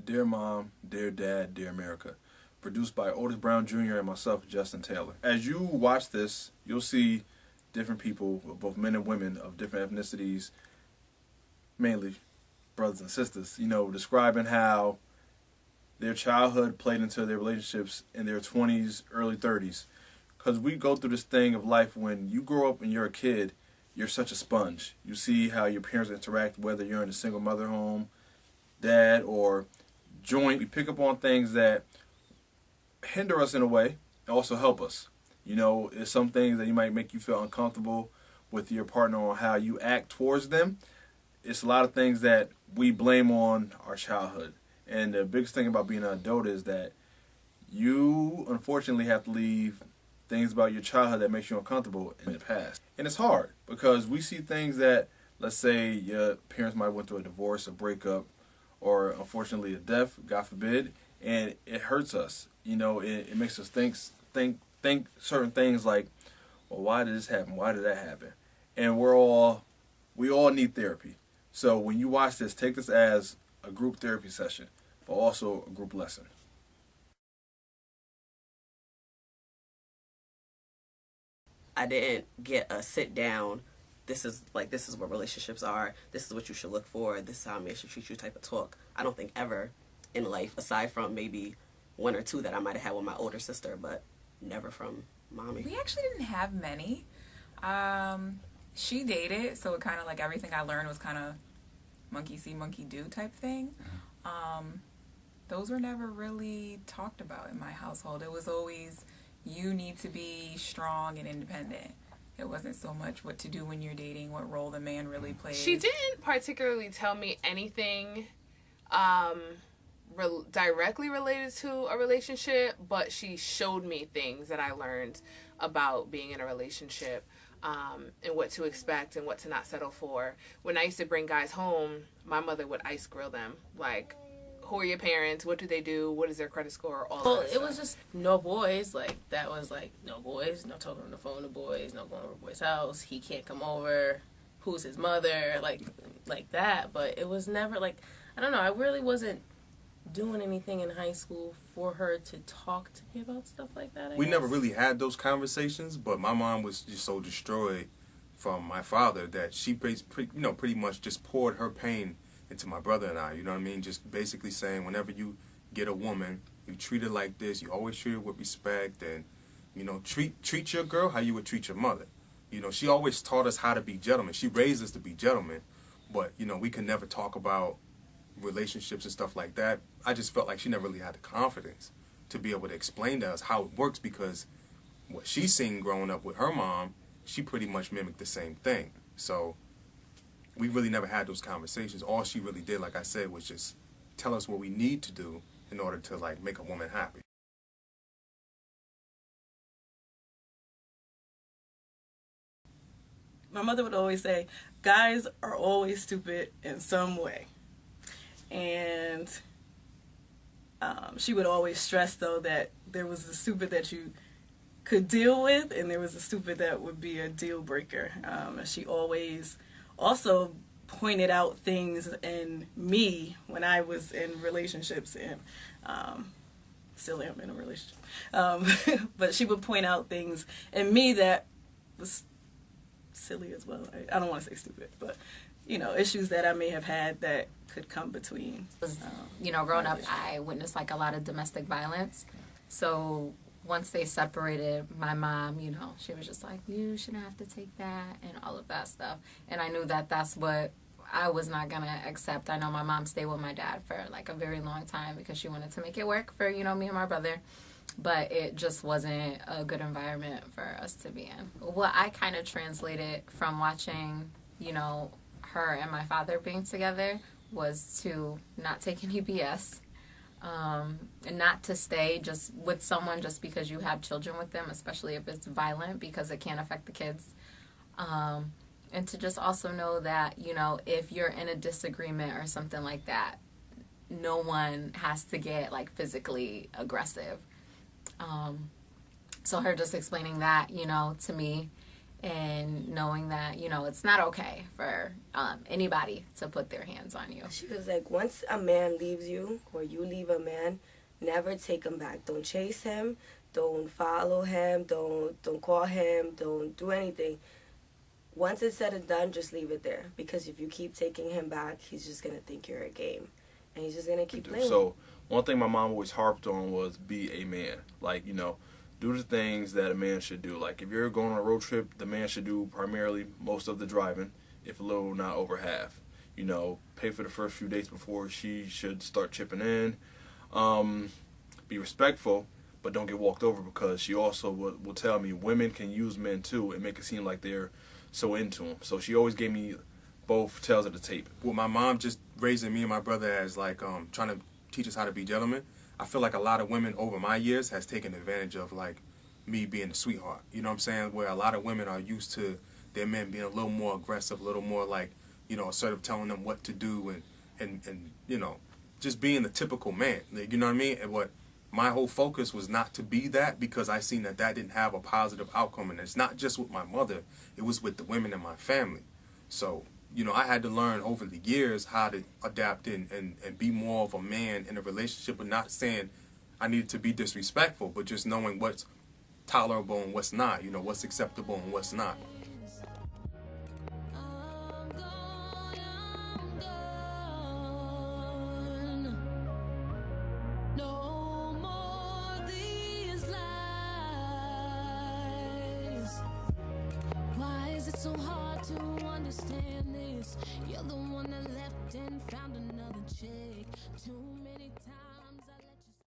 Dear Mom, Dear Dad, Dear America. Produced by Otis Brown Jr. and myself, Justin Taylor. As you watch this, you'll see different people, both men and women of different ethnicities, mainly brothers and sisters, describing how their childhood played into their relationships in their 20s, early 30s. Because we go through this thing of life when you grow up and you're a kid, you're such a sponge. You see how your parents interact, whether you're in a single mother home, dad, or joint. We pick up on things that hinder us in a way and also help us. It's some things that you might make you feel uncomfortable with your partner on how you act towards them. It's a lot of things that we blame on our childhood. And the biggest thing about being an adult is that you unfortunately have to leave things about your childhood that makes you uncomfortable in the past. And it's hard because we see things that, let's say your parents might have went through a divorce, a breakup, or unfortunately a death, God forbid, and it hurts us. It makes us think certain things like, well, why did this happen? Why did that happen? And we all need therapy. So when you watch this, take this as a group therapy session, but also a group lesson. I didn't get a sit down. This is what relationships are. This is what you should look for. This is how a man should treat you type of talk. I don't think ever in life, aside from maybe one or two that I might have had with my older sister, but never from mommy. We actually didn't have many. She dated, so it kind of like everything I learned was kind of monkey see, monkey do type thing. Those were never really talked about in my household. It was always, you need to be strong and independent. It wasn't so much what to do when you're dating, what role the man really plays. She didn't particularly tell me anything directly related to a relationship, but she showed me things that I learned about being in a relationship, and what to expect and what to not settle for. When I used to bring guys home, my mother would ice grill them. Like, who are your parents? What do they do? What is their credit score? All well, that it stuff. was just no boys. Like, that was like, no boys, no talking on the phone to boys, no going over to boys' house. He can't come over. Who's his mother? Like that. But it was never like, I don't know. I really wasn't doing anything in high school for her to talk to me about stuff like that. I We guess. never really had those conversations, but my mom was just so destroyed from my father that she pretty much just poured her pain into my brother and I. You know what I mean? Just basically saying, whenever you get a woman, you treat her like this. You always treat her with respect, and treat your girl how you would treat your mother. She always taught us how to be gentlemen. She raised us to be gentlemen, but we could never talk about relationships and stuff like that. I just felt like she never really had the confidence to be able to explain to us how it works, because what she's seen growing up with her mom, she pretty much mimicked the same thing. So we really never had those conversations. All she really did, like I said, was just tell us what we need to do in order to make a woman happy. My mother would always say, guys are always stupid in some way. And she would always stress, though, that there was the stupid that you could deal with, and there was the stupid that would be a deal breaker. And she always also pointed out things in me when I was in relationships, and still am in a relationship. But she would point out things in me that was silly as well. I don't want to say stupid, but issues that I may have had that could come between. Growing up, I witnessed a lot of domestic violence. So once they separated, my mom, she was just like, you shouldn't have to take that and all of that stuff. And I knew that that's what I was not going to accept. I know my mom stayed with my dad for a very long time because she wanted to make it work for, me and my brother. But it just wasn't a good environment for us to be in. What I kind of translated from watching, her and my father being together was to not take any BS, and not to stay just with someone just because you have children with them, especially if it's violent, because it can affect the kids. And to just also know that, if you're in a disagreement or something like that, no one has to get physically aggressive. So her just explaining that, to me, and knowing that, you know, it's not okay for anybody to put their hands on you. She was like, once a man leaves you or you leave a man, never take him back. Don't chase him. Don't follow him. Don't call him. Don't do anything. Once it's said and done, just leave it there. Because if you keep taking him back, he's just going to think you're a game. And he's just going to keep playing. So one thing my mom always harped on was be a man. Like, you know, do the things that a man should do. Like, if you're going on a road trip, the man should do primarily most of the driving, if a little, not over half. You know, pay for the first few dates before she should start chipping in. Be respectful, but don't get walked over, because she also will tell me women can use men too and make it seem like they're so into them. So she always gave me both tails of the tape. With my mom just raising me and my brother as like trying to teach us how to be gentlemen, I feel like a lot of women over my years has taken advantage of like me being the sweetheart. You know what I'm saying? Where a lot of women are used to their men being a little more aggressive, a little more like, you know, sort of telling them what to do and you know, just being the typical man. Like, you know what I mean? And what my whole focus was not to be that, because I seen that didn't have a positive outcome. And it's not just with my mother, it was with the women in my family. So, you know, I had to learn over the years how to adapt and be more of a man in a relationship, but not saying I needed to be disrespectful, but just knowing what's tolerable and what's not, you know, what's acceptable and what's not. So hard to understand this. You're the one that left and found another chick.